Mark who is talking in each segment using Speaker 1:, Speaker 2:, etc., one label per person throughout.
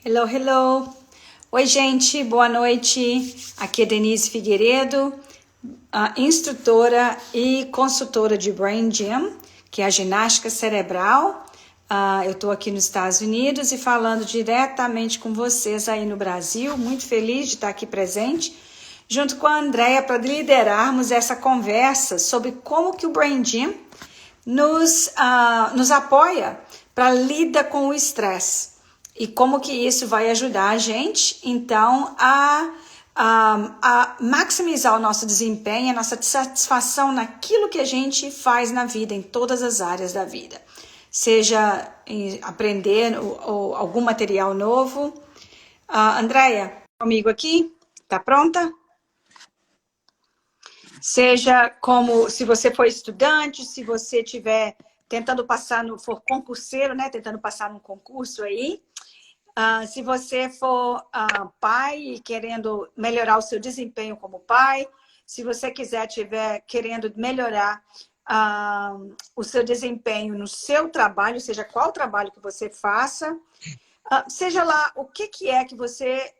Speaker 1: Hello, hello. Oi, gente, boa noite. Aqui é Denise Figueiredo, a instrutora e consultora de Brain Gym, que é a ginástica cerebral. Eu estou aqui nos Estados Unidos e falando diretamente com vocês aí no Brasil. Muito feliz de estar aqui presente, junto com a Andrea, para liderarmos essa conversa sobre como que o Brain Gym nos apoia para lidar com o estresse. E como que isso vai ajudar a gente, então, a maximizar o nosso desempenho, a nossa satisfação naquilo que a gente faz na vida, em todas as áreas da vida. Seja em aprender ou algum material novo. Andréia, comigo aqui? Tá pronta? Seja como, se você for estudante, se você estiver tentando passar for concurseiro, né? Tentando passar num concurso aí. Se você for pai e querendo melhorar o seu desempenho como pai, se você estiver querendo melhorar o seu desempenho no seu trabalho, seja qual trabalho que você faça, seja lá o que é que você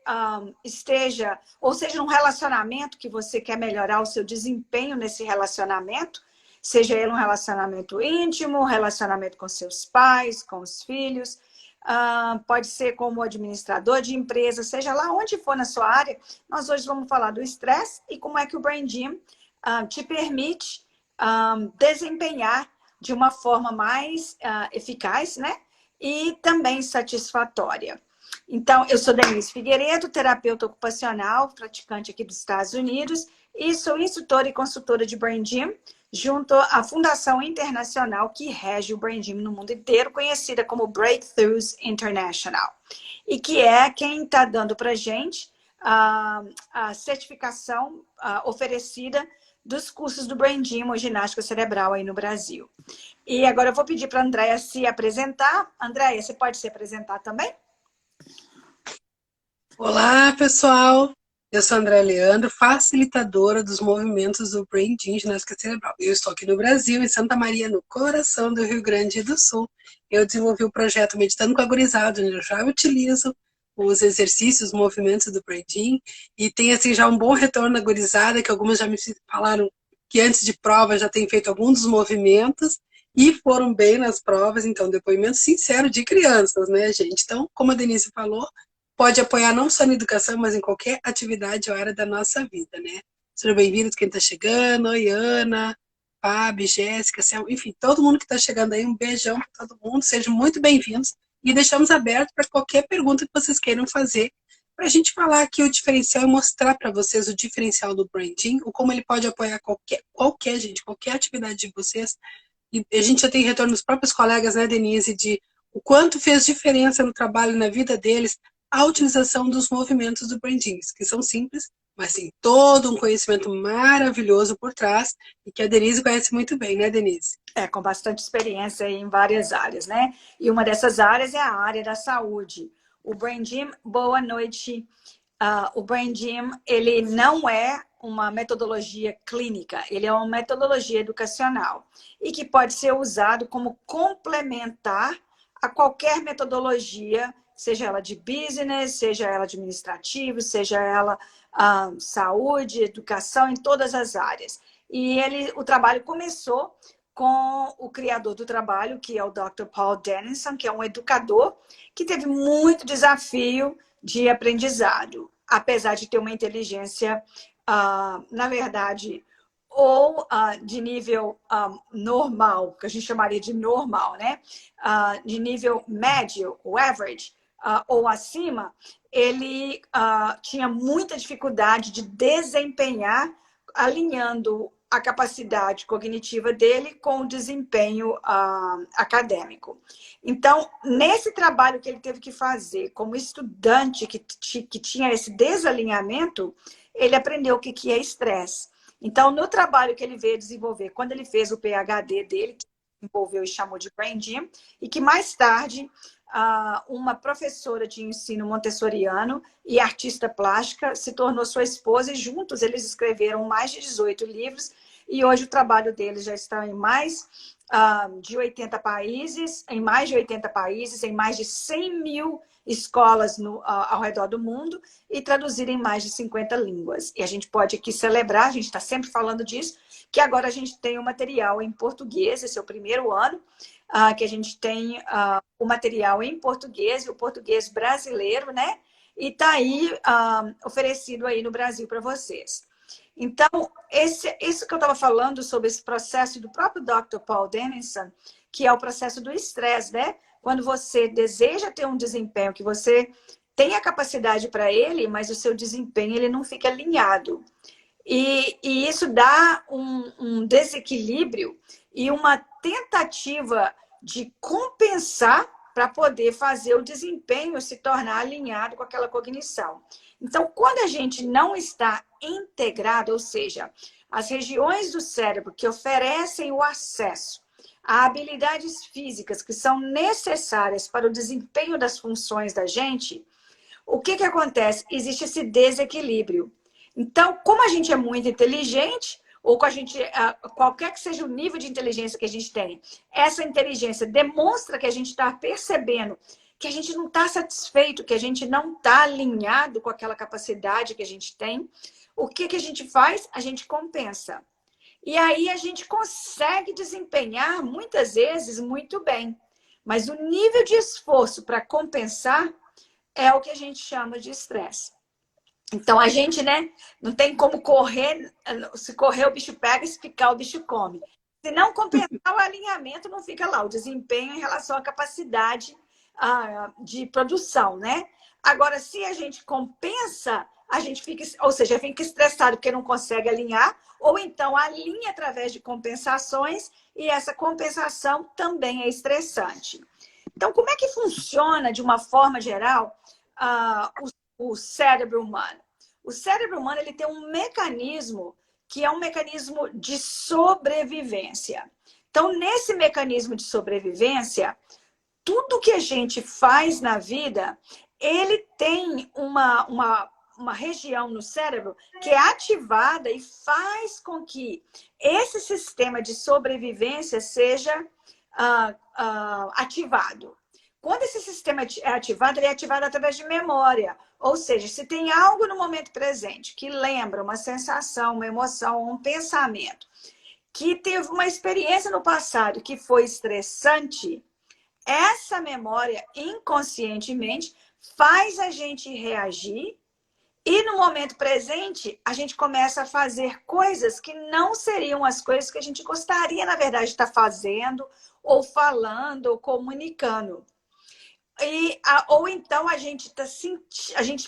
Speaker 1: esteja, ou seja num relacionamento que você quer melhorar o seu desempenho nesse relacionamento, seja ele um relacionamento íntimo, um relacionamento com seus pais, com os filhos, pode ser como administrador de empresa, seja lá onde for na sua área. Nós hoje vamos falar do estresse e como é que o Brain Gym te permite desempenhar de uma forma mais eficaz, né? E também satisfatória. Então, eu sou Denise Figueiredo, terapeuta ocupacional, praticante aqui dos Estados Unidos, e sou instrutora e consultora de Brain Gym, junto à Fundação Internacional que rege o Brain Gym no mundo inteiro, conhecida como Breakthroughs International. E que é quem está dando para a gente a certificação oferecida dos cursos do Brain Gym ou ginástica cerebral aí no Brasil. E agora eu vou pedir para a Andréia se apresentar. Andréia, você pode se apresentar também?
Speaker 2: Olá, pessoal! Eu sou a Andréa Leandro, facilitadora dos movimentos do Brain Gym Ginástica Cerebral. Eu estou aqui no Brasil, em Santa Maria, no coração do Rio Grande do Sul. Eu desenvolvi o projeto Meditando com a Gurizada, onde eu já utilizo os exercícios, os movimentos do Brain Gym, e tem assim já um bom retorno da gurizada, que algumas já me falaram que antes de prova já tem feito alguns dos movimentos, e foram bem nas provas, então depoimento sincero de crianças, né, gente? Então, como a Denise falou, pode apoiar não só na educação, mas em qualquer atividade ou área da nossa vida, né? Sejam bem-vindos quem está chegando, oi Ana, Fábio, Jéssica, Céu, enfim, todo mundo que está chegando aí, um beijão para todo mundo, sejam muito bem-vindos e deixamos aberto para qualquer pergunta que vocês queiram fazer, para a gente falar aqui o diferencial e mostrar para vocês o diferencial do branding, o como ele pode apoiar qualquer atividade de vocês. E a gente já tem retorno dos próprios colegas, né, Denise, de o quanto fez diferença no trabalho, na vida deles, a utilização dos movimentos do branding, que são simples, mas tem todo um conhecimento maravilhoso por trás e que a Denise conhece muito bem, né, Denise?
Speaker 1: Com bastante experiência em várias áreas, né? E uma dessas áreas é a área da saúde. O Brain Gym, boa noite. O Brain Gym, ele não é uma metodologia clínica, ele é uma metodologia educacional e que pode ser usado como complementar a qualquer metodologia, seja ela de business, seja ela administrativo, seja ela saúde, educação, em todas as áreas. E o trabalho começou com o criador do trabalho, que é o Dr. Paul Dennison, que é um educador que teve muito desafio de aprendizado, apesar de ter uma inteligência, na verdade, ou de nível normal, que a gente chamaria de normal, né? De nível médio, o average, ou acima, ele tinha muita dificuldade de desempenhar, alinhando a capacidade cognitiva dele com o desempenho acadêmico. Então, nesse trabalho que ele teve que fazer como estudante que tinha esse desalinhamento, ele aprendeu o que é estresse. Então, no trabalho que ele veio desenvolver, quando ele fez o PhD dele, que desenvolveu e chamou de Brain Gym, e que mais tarde uma professora de ensino montessoriano e artista plástica se tornou sua esposa, e juntos eles escreveram mais de 18 livros, e hoje o trabalho deles já está em mais de 80 países, em mais de 80 países, em mais de 100 mil escolas ao redor do mundo e traduzir em mais de 50 línguas. E a gente pode aqui celebrar, a gente está sempre falando disso, que agora a gente tem o material em português, esse é o primeiro ano que a gente tem o material em português, e o português brasileiro, né? E está aí oferecido aí no Brasil para vocês. Então, isso que eu estava falando sobre esse processo do próprio Dr. Paul Denison, que é o processo do estresse, né? Quando você deseja ter um desempenho, que você tem a capacidade para ele, mas o seu desempenho ele não fica alinhado. E isso dá um desequilíbrio e uma tentativa de compensar para poder fazer o desempenho se tornar alinhado com aquela cognição. Então, quando a gente não está integrado, ou seja, as regiões do cérebro que oferecem o acesso a habilidades físicas que são necessárias para o desempenho das funções da gente, o que acontece? Existe esse desequilíbrio. Então, como a gente é muito inteligente, ou com a gente, qualquer que seja o nível de inteligência que a gente tem, essa inteligência demonstra que a gente está percebendo que a gente não está satisfeito, que a gente não está alinhado com aquela capacidade que a gente tem. O que a gente faz? A gente compensa. E aí a gente consegue desempenhar, muitas vezes, muito bem. Mas o nível de esforço para compensar é o que a gente chama de estresse. Então, a gente, né, não tem como correr, se correr o bicho pega, se ficar o bicho come. Se não compensar, o alinhamento não fica lá, o desempenho em relação à capacidade de produção, né? Agora, se a gente compensa, a gente fica, ou seja, fica estressado porque não consegue alinhar, ou então alinha através de compensações, e essa compensação também é estressante. Então, como é que funciona, de uma forma geral, o cérebro humano? O cérebro humano ele tem um mecanismo que é um mecanismo de sobrevivência. Então, nesse mecanismo de sobrevivência, tudo que a gente faz na vida, ele tem uma região no cérebro que é ativada e faz com que esse sistema de sobrevivência seja ativado. Quando esse sistema é ativado, ele é ativado através de memória. Ou seja, se tem algo no momento presente que lembra uma sensação, uma emoção, um pensamento, que teve uma experiência no passado que foi estressante, essa memória, inconscientemente, faz a gente reagir e no momento presente, a gente começa a fazer coisas que não seriam as coisas que a gente gostaria, na verdade, de estar fazendo, ou falando, ou comunicando. Ou então a gente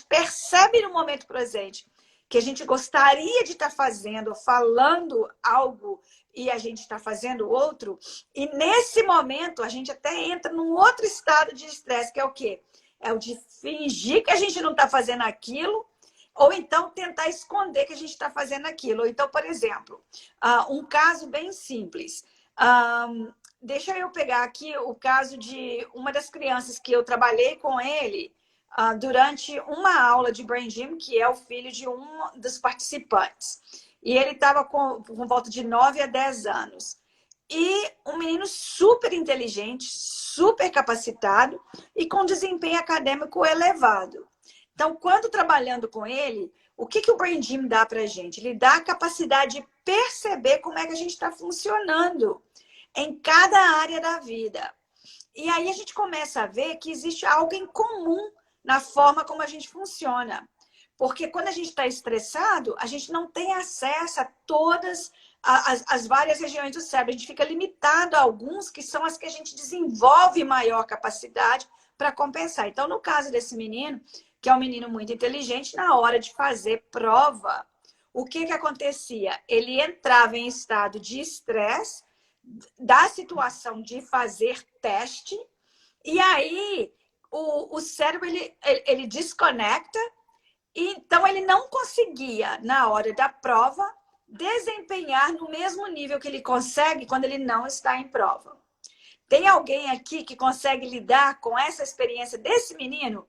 Speaker 1: percebe no momento presente que a gente gostaria de estar fazendo, falando algo e a gente está fazendo outro, e nesse momento a gente até entra num outro estado de estresse, que é o quê? É o de fingir que a gente não está fazendo aquilo, ou então tentar esconder que a gente está fazendo aquilo. Ou então, por exemplo, um caso bem simples. Deixa eu pegar aqui o caso de uma das crianças que eu trabalhei com ele durante uma aula de Brain Gym, que é o filho de um dos participantes. E ele estava com volta de 9 a 10 anos. E um menino super inteligente, super capacitado e com desempenho acadêmico elevado. Então, quando trabalhando com ele, o que o Brain Gym dá para a gente? Ele dá a capacidade de perceber como é que a gente está funcionando em cada área da vida. E aí a gente começa a ver que existe algo em comum na forma como a gente funciona. Porque quando a gente está estressado, a gente não tem acesso a todas as várias regiões do cérebro. A gente fica limitado a alguns que são as que a gente desenvolve maior capacidade para compensar. Então, no caso desse menino, que é um menino muito inteligente, na hora de fazer prova, o que acontecia? Ele entrava em estado de estresse da situação de fazer teste, e aí o cérebro ele desconecta, então ele não conseguia, na hora da prova, desempenhar no mesmo nível que ele consegue quando ele não está em prova. Tem alguém aqui que consegue lidar com essa experiência desse menino,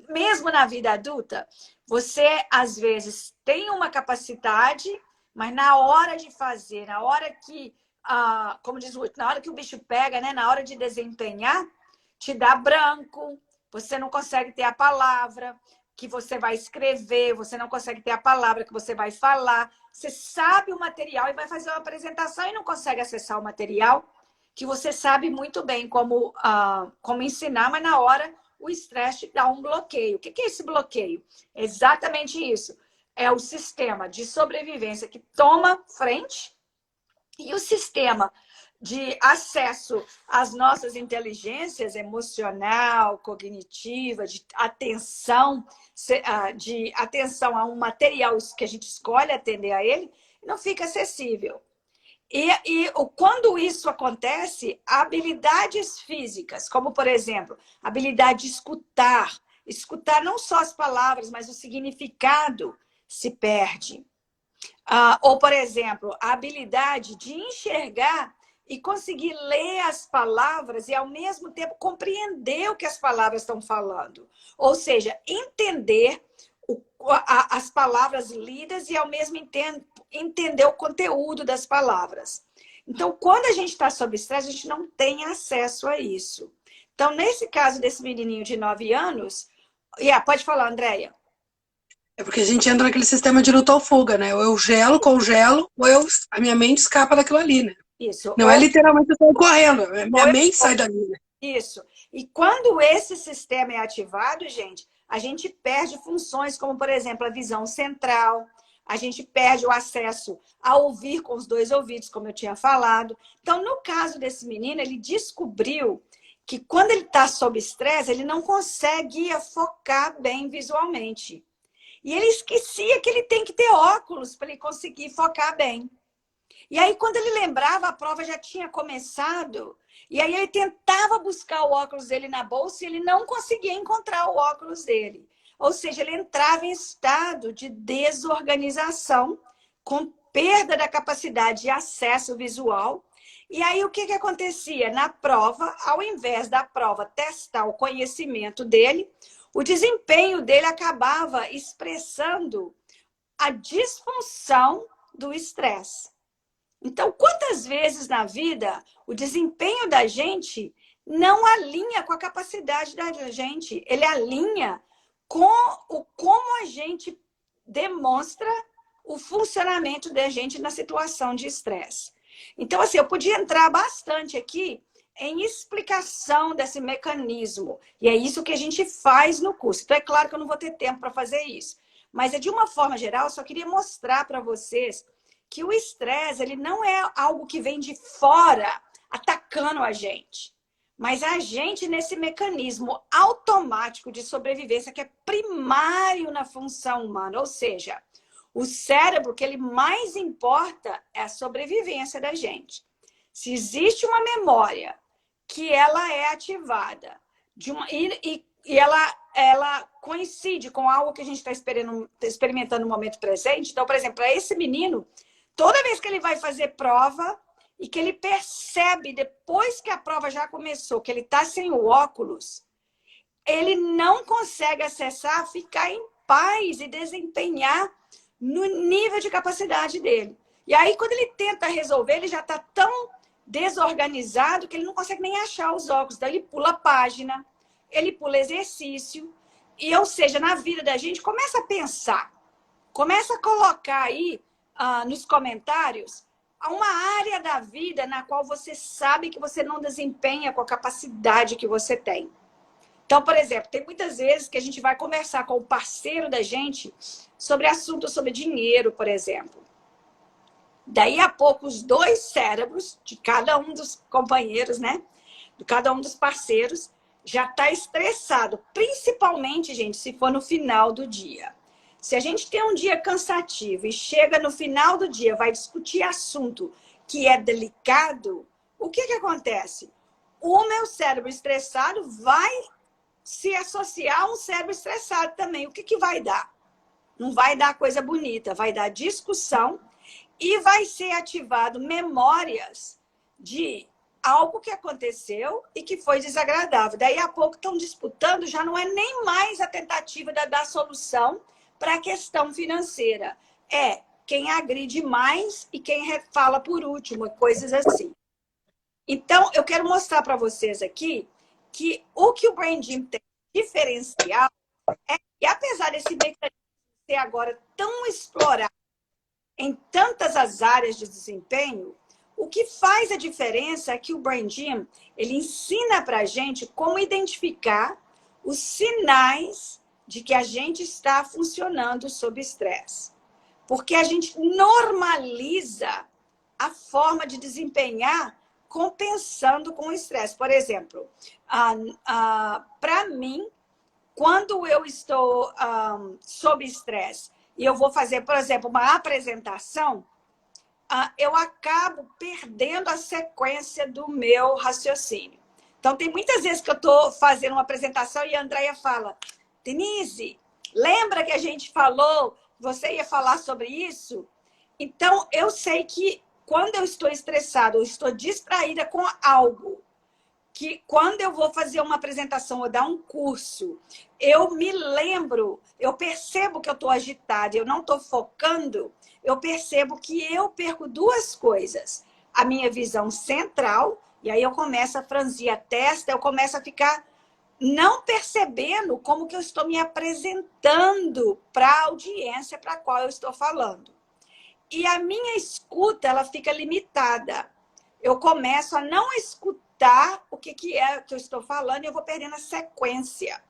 Speaker 1: mesmo na vida adulta? Você, às vezes, tem uma capacidade, mas na hora de fazer, na hora que como diz o outro, na hora que o bicho pega, né? Na hora de desempenhar, te dá branco, você não consegue ter a palavra que você vai escrever, você não consegue ter a palavra que você vai falar. Você sabe o material e vai fazer uma apresentação e não consegue acessar o material que você sabe muito bem como ensinar, mas na hora o estresse dá um bloqueio. O que é esse bloqueio? É exatamente isso. É o sistema de sobrevivência que toma frente e o sistema de acesso às nossas inteligências emocional, cognitiva, de atenção a um material que a gente escolhe atender a ele, não fica acessível. Quando isso acontece, habilidades físicas, como, por exemplo, a habilidade de escutar não só as palavras, mas o significado se perde. Ou, por exemplo, a habilidade de enxergar e conseguir ler as palavras e, ao mesmo tempo, compreender o que as palavras estão falando. Ou seja, entender as palavras lidas e, ao mesmo tempo, entender o conteúdo das palavras. Então, quando a gente está sob estresse, a gente não tem acesso a isso. Então, nesse caso desse menininho de 9 anos... pode falar, Andréia.
Speaker 2: É porque a gente entra naquele sistema de luta ou fuga, né? Ou eu gelo, congelo, ou a minha mente escapa daquilo ali, né?
Speaker 1: Isso.
Speaker 2: Não é literalmente eu saio correndo, minha mente sai dali, né?
Speaker 1: Isso. E quando esse sistema é ativado, gente, a gente perde funções como, por exemplo, a visão central, a gente perde o acesso a ouvir com os 2 ouvidos, como eu tinha falado. Então, no caso desse menino, ele descobriu que quando ele está sob estresse, ele não consegue focar bem visualmente. E ele esquecia que ele tem que ter óculos para ele conseguir focar bem. E aí, quando ele lembrava, a prova já tinha começado. E aí, ele tentava buscar o óculos dele na bolsa e ele não conseguia encontrar o óculos dele. Ou seja, ele entrava em estado de desorganização, com perda da capacidade de acesso visual. E aí, o que acontecia? Na prova, ao invés da prova testar o conhecimento dele, o desempenho dele acabava expressando a disfunção do estresse. Então, quantas vezes na vida o desempenho da gente não alinha com a capacidade da gente? Ele alinha com como a gente demonstra o funcionamento da gente na situação de estresse. Então, assim, eu podia entrar bastante aqui em explicação desse mecanismo. E é isso que a gente faz no curso. Então, é claro que eu não vou ter tempo para fazer isso. Mas, de uma forma geral, eu só queria mostrar para vocês que o estresse, ele não é algo que vem de fora atacando a gente. Mas a gente, nesse mecanismo automático de sobrevivência, que é primário na função humana. Ou seja, o cérebro, que ele mais importa é a sobrevivência da gente. Se existe uma memória que ela é ativada e ela coincide com algo que a gente está experimentando no momento presente. Então, por exemplo, para esse menino, toda vez que ele vai fazer prova e que ele percebe, depois que a prova já começou, que ele está sem o óculos, ele não consegue acessar, ficar em paz e desempenhar no nível de capacidade dele. E aí, quando ele tenta resolver, ele já está tão desorganizado que ele não consegue nem achar os óculos. Então, ele pula a página, ele pula exercício. E, ou seja, na vida da gente, começa a pensar. Começa a colocar aí nos comentários uma área da vida na qual você sabe que você não desempenha com a capacidade que você tem. Então, por exemplo, tem muitas vezes que a gente vai conversar com o parceiro da gente sobre assuntos sobre dinheiro, por exemplo. Daí a pouco, os 2 cérebros de cada um dos companheiros, né? De cada um dos parceiros, já está estressado. Principalmente, gente, se for no final do dia. Se a gente tem um dia cansativo e chega no final do dia, vai discutir assunto que é delicado, o que acontece? O meu cérebro estressado vai se associar a um cérebro estressado também. O que vai dar? Não vai dar coisa bonita, vai dar discussão e vai ser ativado memórias de algo que aconteceu e que foi desagradável. Daí a pouco estão disputando, já não é nem mais a tentativa de dar solução para a questão financeira. É quem agride mais e quem fala por último, coisas assim. Então, eu quero mostrar para vocês aqui que o que o Brain Gym tem diferencial é que, apesar desse mecanismo ser agora tão explorado em tantas as áreas de desempenho, o que faz a diferença é que o Brain Gym, ele ensina para a gente como identificar os sinais de que a gente está funcionando sob estresse. Porque a gente normaliza a forma de desempenhar compensando com o estresse. Por exemplo, para mim, quando eu estou sob estresse e eu vou fazer, por exemplo, uma apresentação, eu acabo perdendo a sequência do meu raciocínio. Então, tem muitas vezes que eu estou fazendo uma apresentação e a Andrea fala, Denise, lembra que a gente falou, você ia falar sobre isso? Então, eu sei que quando eu estou estressada ou estou distraída com algo, que quando eu vou fazer uma apresentação ou dar um curso, eu me lembro, eu percebo que eu estou agitada, eu não estou focando, eu percebo que eu perco duas coisas. A minha visão central, e aí eu começo a franzir a testa, eu começo a ficar não percebendo como que eu estou me apresentando para a audiência para a qual eu estou falando. E a minha escuta, ela fica limitada. Eu começo a não escutar o que é que eu estou falando e eu vou perdendo a sequência.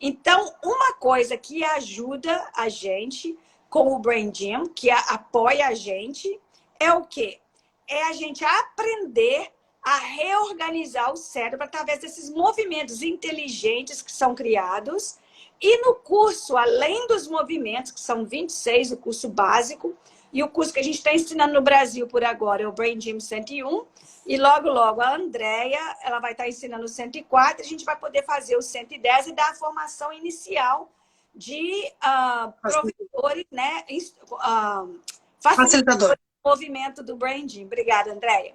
Speaker 1: Então, uma coisa que ajuda a gente com o Brain Gym, que apoia a gente, é o quê? É a gente aprender a reorganizar o cérebro através desses movimentos inteligentes que são criados. E no curso, além dos movimentos, que são 26, o curso básico, e o curso que a gente está ensinando no Brasil por agora é o Brain Gym 101. E logo, logo, a Andrea, ela vai estar ensinando o 104. A gente vai poder fazer o 110 e dar a formação inicial de provedores, né? Facilitadores do movimento do Brain Gym. Obrigada, Andrea.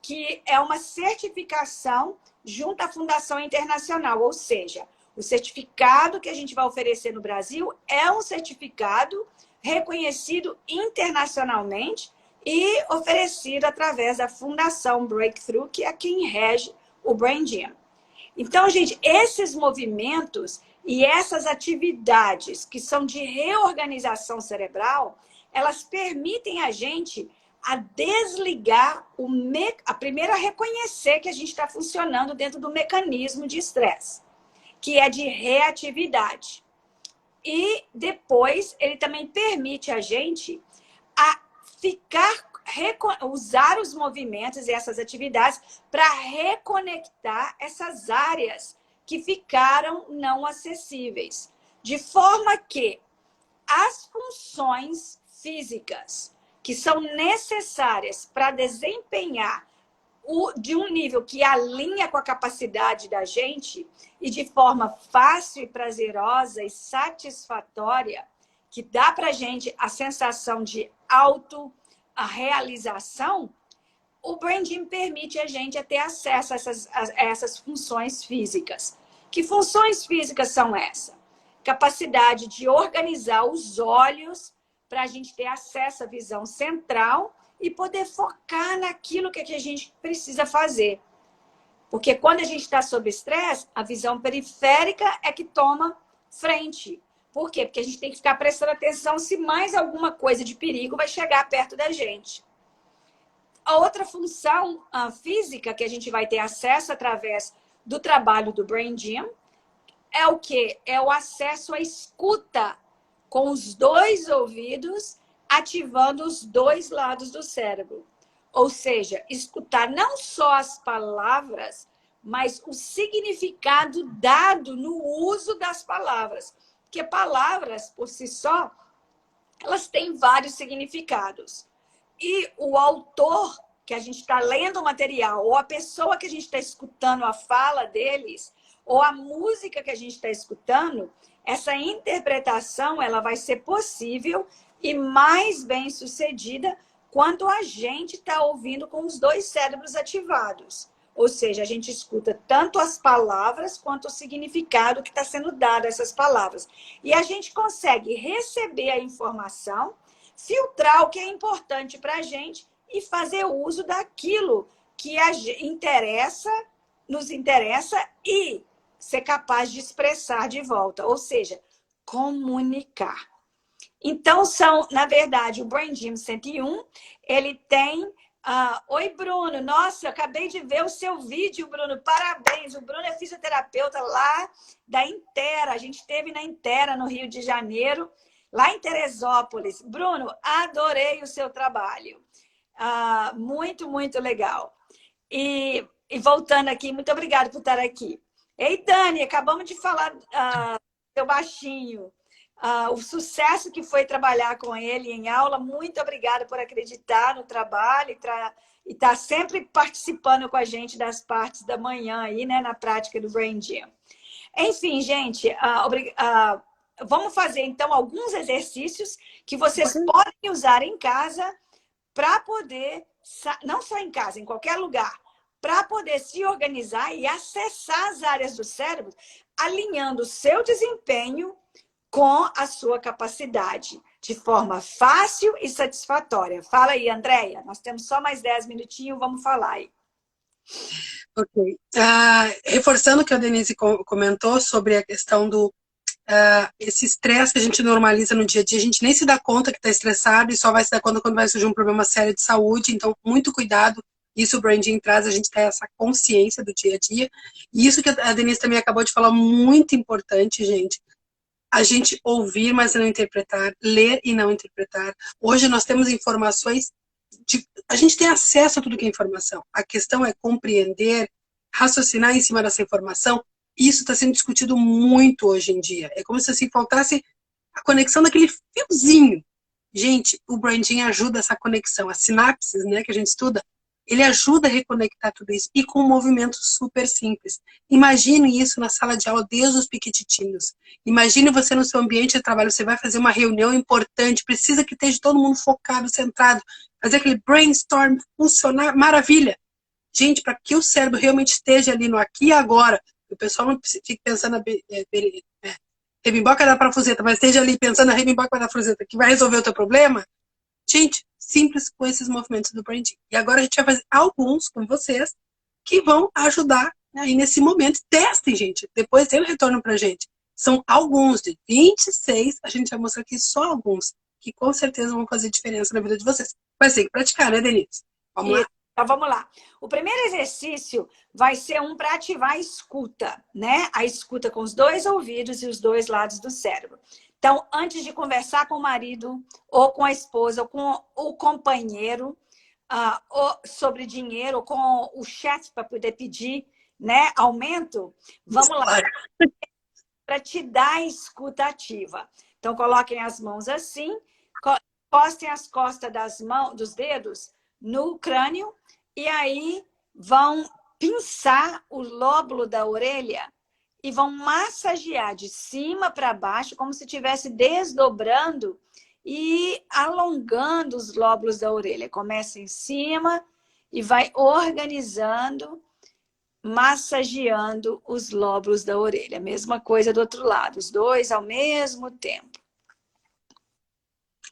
Speaker 1: Que é uma certificação junto à Fundação Internacional. Ou seja, o certificado que a gente vai oferecer no Brasil é um certificado reconhecido internacionalmente e oferecido através da Fundação Breakthrough, que é quem rege o Brain Gym. Então, gente, esses movimentos e essas atividades que são de reorganização cerebral, elas permitem a gente a desligar, primeiro a reconhecer que a gente está funcionando dentro do mecanismo de estresse, que é de reatividade. E depois ele também permite a gente a usar os movimentos e essas atividades para reconectar essas áreas que ficaram não acessíveis. De forma que as funções físicas que são necessárias para desempenhar de um nível que alinha com a capacidade da gente e de forma fácil e prazerosa e satisfatória, que dá para a gente a sensação de auto-realização, o Brain Gym permite a gente ter acesso a essas funções físicas. Que funções físicas são essas? Capacidade de organizar os olhos para a gente ter acesso à visão central e poder focar naquilo que a gente precisa fazer. Porque quando a gente está sob estresse, a visão periférica é que toma frente. Por quê? Porque a gente tem que ficar prestando atenção se mais alguma coisa de perigo vai chegar perto da gente. A outra função física que a gente vai ter acesso através do trabalho do Brain Gym é o quê? É o acesso à escuta com os dois ouvidos, ativando os dois lados do cérebro. Ou seja, escutar não só as palavras, mas o significado dado no uso das palavras. Porque palavras, por si só, elas têm vários significados. E o autor que a gente está lendo o material, ou a pessoa que a gente está escutando a fala deles, ou a música que a gente está escutando, essa interpretação ela vai ser possível e mais bem sucedida quando a gente está ouvindo com os dois cérebros ativados. Ou seja, a gente escuta tanto as palavras quanto o significado que está sendo dado a essas palavras. E a gente consegue receber a informação, filtrar o que é importante para a gente e fazer uso daquilo que nos interessa e ser capaz de expressar de volta, ou seja, comunicar. Então, na verdade, o Brain Gym 101, ele tem... Oi, Bruno. Nossa, eu acabei de ver o seu vídeo, Bruno. Parabéns. O Bruno é fisioterapeuta lá da Intera. A gente esteve na Intera, no Rio de Janeiro, lá em Teresópolis. Bruno, adorei o seu trabalho. Muito, muito legal. E voltando aqui, muito obrigada por estar aqui. Ei, Dani, acabamos de falar do seu baixinho. O sucesso que foi trabalhar com ele em aula. Muito obrigada por acreditar no trabalho e estar sempre participando com a gente das partes da manhã aí, né, na prática do Brain Gym. Enfim, gente, vamos fazer então alguns exercícios que vocês podem usar em casa para poder, não só em casa, em qualquer lugar, para poder se organizar e acessar as áreas do cérebro, alinhando o seu desempenho com a sua capacidade, de forma fácil e satisfatória. Fala aí, Andréia. Nós temos só mais 10 minutinhos, vamos falar aí.
Speaker 2: Ok. Reforçando o que a Denise comentou sobre a questão do esse estresse que a gente normaliza no dia a dia, a gente nem se dá conta que está estressado e só vai se dar conta quando vai surgir um problema sério de saúde, então muito cuidado, isso o Brain Gym traz, a gente ter essa consciência do dia a dia, e isso que a Denise também acabou de falar, muito importante, gente, a gente ouvir, mas não interpretar, ler e não interpretar. Hoje nós temos informações, a gente tem acesso a tudo que é informação, a questão é compreender, raciocinar em cima dessa informação. Isso está sendo discutido muito hoje em dia. É como se assim, faltasse a conexão daquele fiozinho. Gente, o Brain Gym ajuda essa conexão. As sinapses, né, que a gente estuda, ele ajuda a reconectar tudo isso. E com um movimento super simples. Imagine isso na sala de aula desde os piquititinhos. Imagine você no seu ambiente de trabalho. Você vai fazer uma reunião importante. Precisa que esteja todo mundo focado, centrado. Fazer aquele brainstorm funcionar. Maravilha. Gente, para que o cérebro realmente esteja ali no aqui e agora, o pessoal não fique pensando na rebimboca da parafuseta, mas esteja ali pensando na rebimboca da parafuseta, que vai resolver o teu problema. Gente, simples com esses movimentos do Brain Gym. E agora a gente vai fazer alguns com vocês que vão ajudar aí nesse momento. Testem, gente. Depois tem um retorno pra gente. São alguns de 26, a gente vai mostrar aqui só alguns, que com certeza vão fazer diferença na vida de vocês. Vai ter que praticar, né, Denise? Vamos lá.
Speaker 1: Então, vamos lá. O primeiro exercício vai ser para ativar a escuta, né? A escuta com os dois ouvidos e os dois lados do cérebro. Então, antes de conversar com o marido, ou com a esposa, ou com o companheiro, ou sobre dinheiro, ou com o chefe para poder pedir, né, aumento, vamos lá. Para te dar a escuta ativa. Então, coloquem as mãos assim, encostem as costas dos dedos no crânio, e aí vão pinçar o lóbulo da orelha e vão massagear de cima para baixo, como se estivesse desdobrando e alongando os lóbulos da orelha. Começa em cima e vai organizando, massageando os lóbulos da orelha. Mesma coisa do outro lado, os dois ao mesmo tempo.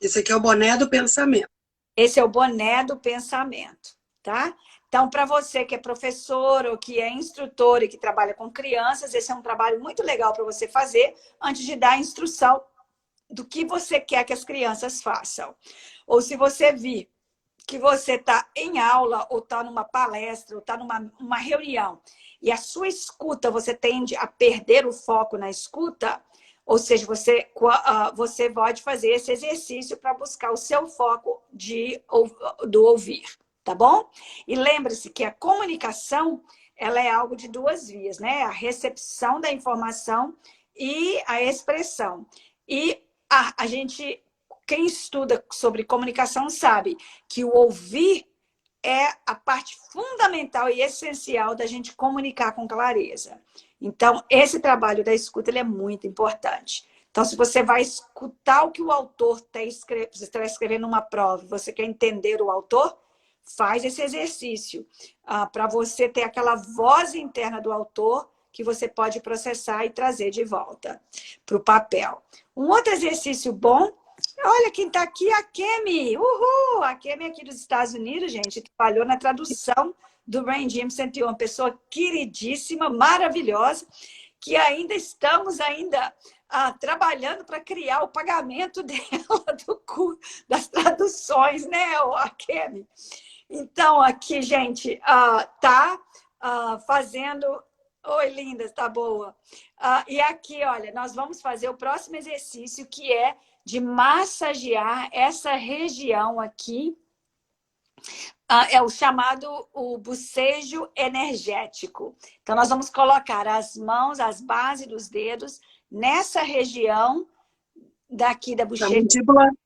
Speaker 2: Esse aqui é o boné do pensamento.
Speaker 1: Esse é o boné do pensamento, tá? Então, para você que é professor ou que é instrutor e que trabalha com crianças, esse é um trabalho muito legal para você fazer antes de dar a instrução do que você quer que as crianças façam. Ou se você vir que você está em aula, ou está numa palestra, ou está numa reunião, e a sua escuta, você tende a perder o foco na escuta, ou seja, você pode fazer esse exercício para buscar o seu foco do ouvir, tá bom? E lembre-se que a comunicação, ela é algo de duas vias, né? A recepção da informação e a expressão. E quem estuda sobre comunicação sabe que o ouvir é a parte fundamental e essencial da gente comunicar com clareza. Então, esse trabalho da escuta ele é muito importante. Então, se você vai escutar o que o autor está escrevendo, você está escrevendo uma prova, você quer entender o autor, faz esse exercício para você ter aquela voz interna do autor que você pode processar e trazer de volta para o papel. Um outro exercício bom Olha quem está aqui, a Kemi. Uhul! A Kemi aqui dos Estados Unidos, gente, que falhou na tradução do Brain Gym 101. Uma pessoa queridíssima, maravilhosa, que ainda estamos trabalhando para criar o pagamento dela das traduções, né, a Kemi? Então, aqui, gente, fazendo... Oi, linda, tá boa. E aqui, olha, nós vamos fazer o próximo exercício, que é de massagear essa região aqui. É o chamado o bocejo energético. Então, nós vamos colocar as mãos, as bases dos dedos, nessa região daqui da bochecha,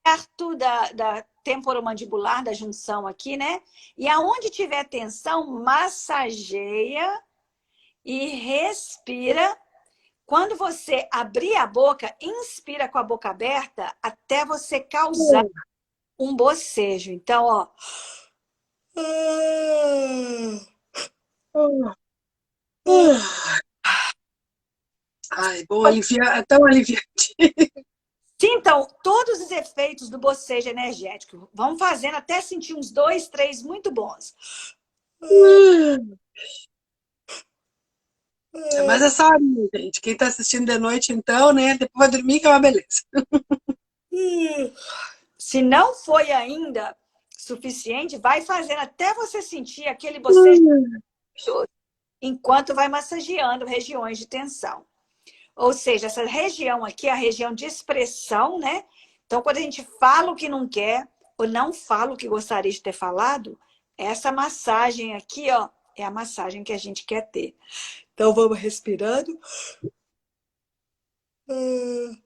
Speaker 1: perto da temporomandibular, da junção aqui, né? E aonde tiver tensão, massageia e respira. Quando você abrir a boca, inspira com a boca aberta até você causar um bocejo. Então, ó.
Speaker 2: Ai, bom aliviar, tão aliviante.
Speaker 1: Sintam todos os efeitos do bocejo energético. Vamos fazendo até sentir uns 2, 3 muito bons.
Speaker 2: Mas é só a minha, gente. Quem tá assistindo de noite, então, né? Depois vai dormir, que é uma beleza.
Speaker 1: Se não foi ainda suficiente, vai fazendo até você sentir aquele bocejo enquanto vai massageando regiões de tensão. Ou seja, essa região aqui é a região de expressão, né? Então, quando a gente fala o que não quer, ou não fala o que gostaria de ter falado, essa massagem aqui, ó, é a massagem que a gente quer ter. Então, vamos respirando.
Speaker 2: Que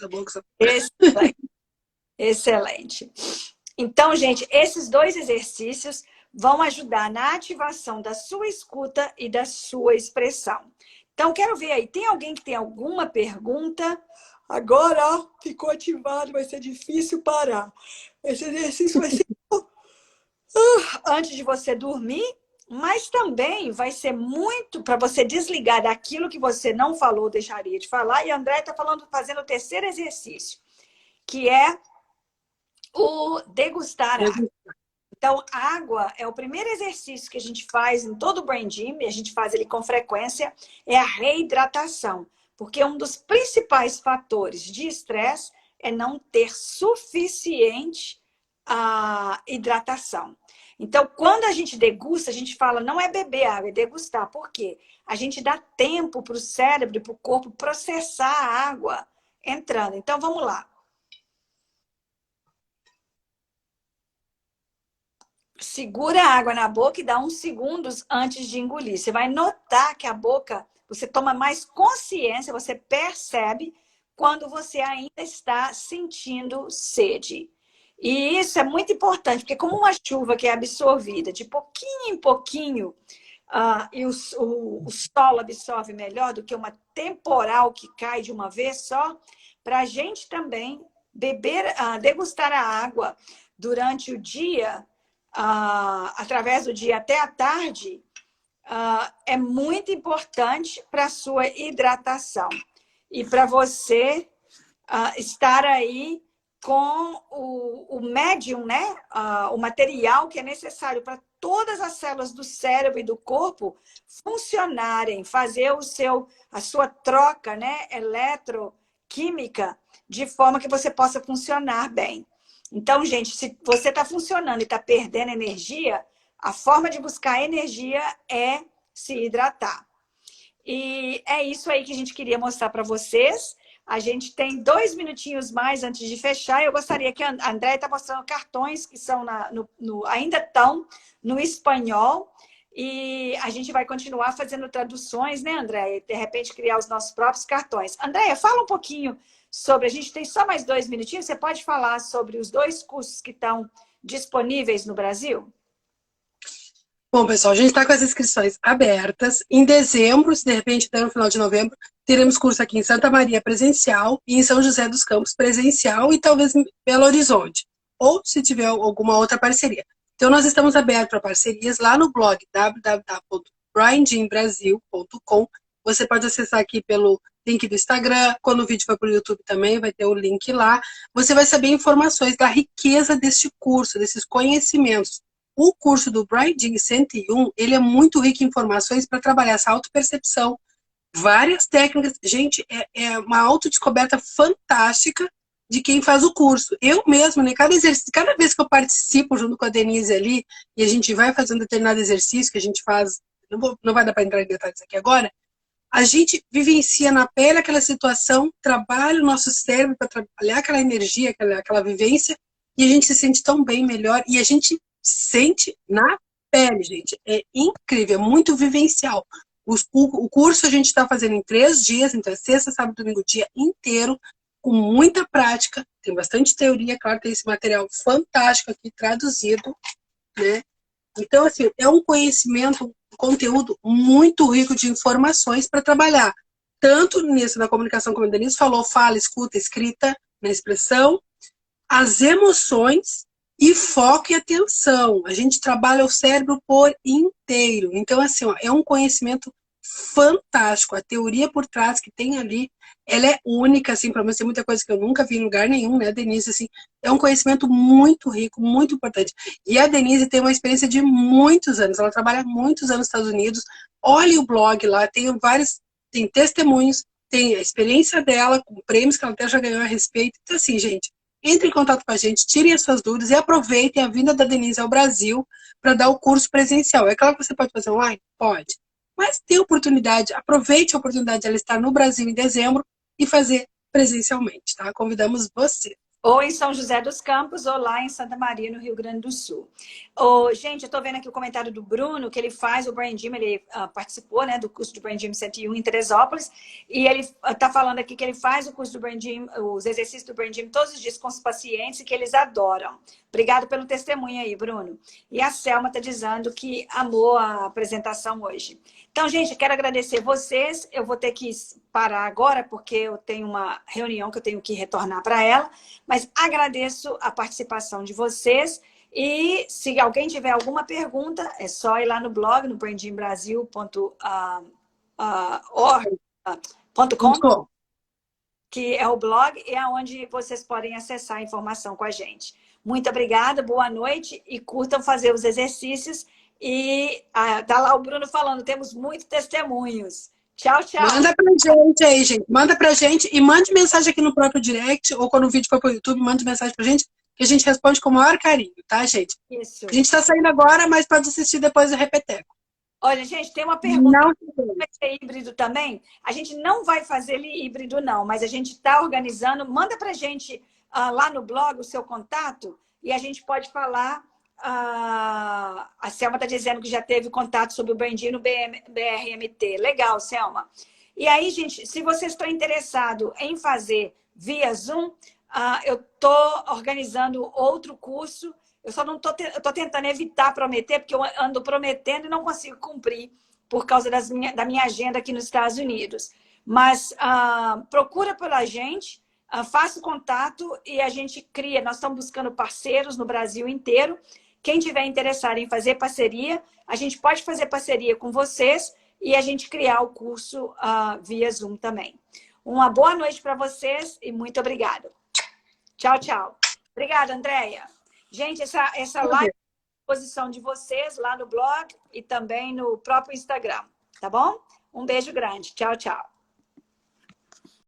Speaker 2: bom.
Speaker 1: Excelente. Excelente. Então, gente, esses 2 exercícios vão ajudar na ativação da sua escuta e da sua expressão. Então, quero ver aí, tem alguém que tem alguma pergunta? Agora, ó, ficou ativado, vai ser difícil parar. Esse exercício vai ser antes de você dormir, mas também vai ser muito para você desligar daquilo que você não falou, deixaria de falar. E a André está fazendo o terceiro exercício, que é o degustar água. Então, água é o primeiro exercício que a gente faz em todo o Brain Gym, e a gente faz ele com frequência, é a reidratação. Porque um dos principais fatores de estresse é não ter suficiente hidratação. Então, quando a gente degusta, a gente fala, não é beber água, é degustar. Por quê? A gente dá tempo para o cérebro e para o corpo processar a água entrando. Então, vamos lá. Segura a água na boca e dá uns segundos antes de engolir. Você vai notar que a boca, você toma mais consciência, você percebe quando você ainda está sentindo sede. E isso é muito importante, porque como uma chuva que é absorvida de pouquinho em pouquinho, e o solo absorve melhor do que uma temporal que cai de uma vez só, para a gente também degustar a água durante o dia, através do dia até a tarde, é muito importante para a sua hidratação. E para você estar aí com o médium, né? O material que é necessário para todas as células do cérebro e do corpo funcionarem, fazer a sua troca, né? Eletroquímica, de forma que você possa funcionar bem. Então, gente, se você está funcionando e está perdendo energia, a forma de buscar energia é se hidratar. E é isso aí que a gente queria mostrar para vocês. A gente tem 2 minutinhos mais antes de fechar. Eu gostaria que a André está mostrando cartões que são ainda estão no espanhol. E a gente vai continuar fazendo traduções, né, André? De repente, criar os nossos próprios cartões. Andréia, fala um pouquinho sobre... A gente tem só mais 2 minutinhos. Você pode falar sobre os 2 cursos que estão disponíveis no Brasil?
Speaker 2: Bom, pessoal, a gente está com as inscrições abertas. Em dezembro, se de repente até no final de novembro, teremos curso aqui em Santa Maria presencial e em São José dos Campos presencial e talvez em Belo Horizonte. Ou se tiver alguma outra parceria. Então, nós estamos abertos para parcerias lá no blog www brianjimbrasil.com. Você pode acessar aqui pelo link do Instagram. Quando o vídeo for para o YouTube também, vai ter o link lá. Você vai saber informações da riqueza deste curso, desses conhecimentos. O curso do Brian Jim 101, ele é muito rico em informações para trabalhar essa autopercepção, várias técnicas. Gente, é uma autodescoberta fantástica de quem faz o curso. Eu mesma, né, cada vez que eu participo junto com a Denise ali, e a gente vai fazendo determinado exercício que a gente faz, não vai dar para entrar em detalhes aqui agora, a gente vivencia na pele aquela situação, trabalha o nosso cérebro para trabalhar aquela energia, aquela vivência, e a gente se sente tão bem, melhor, e a gente sente na pele, gente. É incrível, é muito vivencial. O curso a gente está fazendo em 3 dias, então é sexta, sábado, domingo, o dia inteiro, com muita prática, tem bastante teoria, claro, tem esse material fantástico aqui traduzido, né? Então, assim, é um conhecimento, um conteúdo muito rico de informações para trabalhar, tanto nisso na comunicação, como a Denise falou, fala, escuta, escrita, na expressão, as emoções e foco e atenção. A gente trabalha o cérebro por inteiro. Então, assim, ó, é um conhecimento fantástico. A teoria por trás que tem ali, ela é única, assim, para mim, tem muita coisa que eu nunca vi em lugar nenhum, né, Denise? Assim, é um conhecimento muito rico, muito importante. E a Denise tem uma experiência de muitos anos, ela trabalha muitos anos nos Estados Unidos. Olhe o blog lá, tem testemunhos, tem a experiência dela, com prêmios que ela até já ganhou a respeito. Então, assim, gente, entre em contato com a gente, tirem as suas dúvidas e aproveitem a vinda da Denise ao Brasil para dar o curso presencial. É claro que você pode fazer online? Pode. Mas tem oportunidade, aproveite a oportunidade de ela estar no Brasil em dezembro e fazer presencialmente, tá? Convidamos você.
Speaker 1: Ou em São José dos Campos, ou lá em Santa Maria, no Rio Grande do Sul. Gente, eu estou vendo aqui o comentário do Bruno, que ele faz o Brain Gym, ele participou, né, do curso do Brain Gym 101 em Teresópolis, e ele está falando aqui que ele faz o curso do Brain Gym, os exercícios do Brain Gym todos os dias com os pacientes e que eles adoram. Obrigado pelo testemunho aí, Bruno. E a Selma está dizendo que amou a apresentação hoje. Então, gente, quero agradecer vocês. Eu vou ter que parar agora, porque eu tenho uma reunião que eu tenho que retornar para ela. Mas agradeço a participação de vocês. E se alguém tiver alguma pergunta, é só ir lá no blog, no braingymbrazil.org.com, que é o blog, e é onde vocês podem acessar a informação com a gente. Muito obrigada, boa noite e curtam fazer os exercícios. E tá lá o Bruno falando, temos muitos testemunhos. Tchau, tchau.
Speaker 2: Manda pra gente aí, gente. Manda pra gente e mande mensagem aqui no próprio direct ou quando o vídeo for pro YouTube, mande mensagem pra gente que a gente responde com o maior carinho, tá, gente?
Speaker 1: Isso.
Speaker 2: A gente tá saindo agora, mas pode assistir depois do repeteco.
Speaker 1: Olha, gente, tem uma pergunta.
Speaker 2: Não.
Speaker 1: Vai ser híbrido também? A gente não vai fazer ele híbrido, não, mas a gente está organizando. Manda pra gente lá no blog o seu contato e a gente pode falar. A Selma está dizendo que já teve contato sobre o Brain Gym no BRMT. Legal, Selma. E aí, gente, se vocês estão interessados em fazer via Zoom, eu estou organizando outro curso. Eu só não estou tentando evitar prometer, porque eu ando prometendo e não consigo cumprir por causa da minha agenda aqui nos Estados Unidos. Mas procura pela gente, faça o contato e a gente cria. Nós estamos buscando parceiros no Brasil inteiro. Quem tiver interessado em fazer parceria, a gente pode fazer parceria com vocês e a gente criar o curso via Zoom também. Uma boa noite para vocês e muito obrigada. Tchau, tchau. Obrigada, Andréia. Gente, essa live é à disposição de vocês lá no blog e também no próprio Instagram, tá bom? Um beijo grande. Tchau, tchau.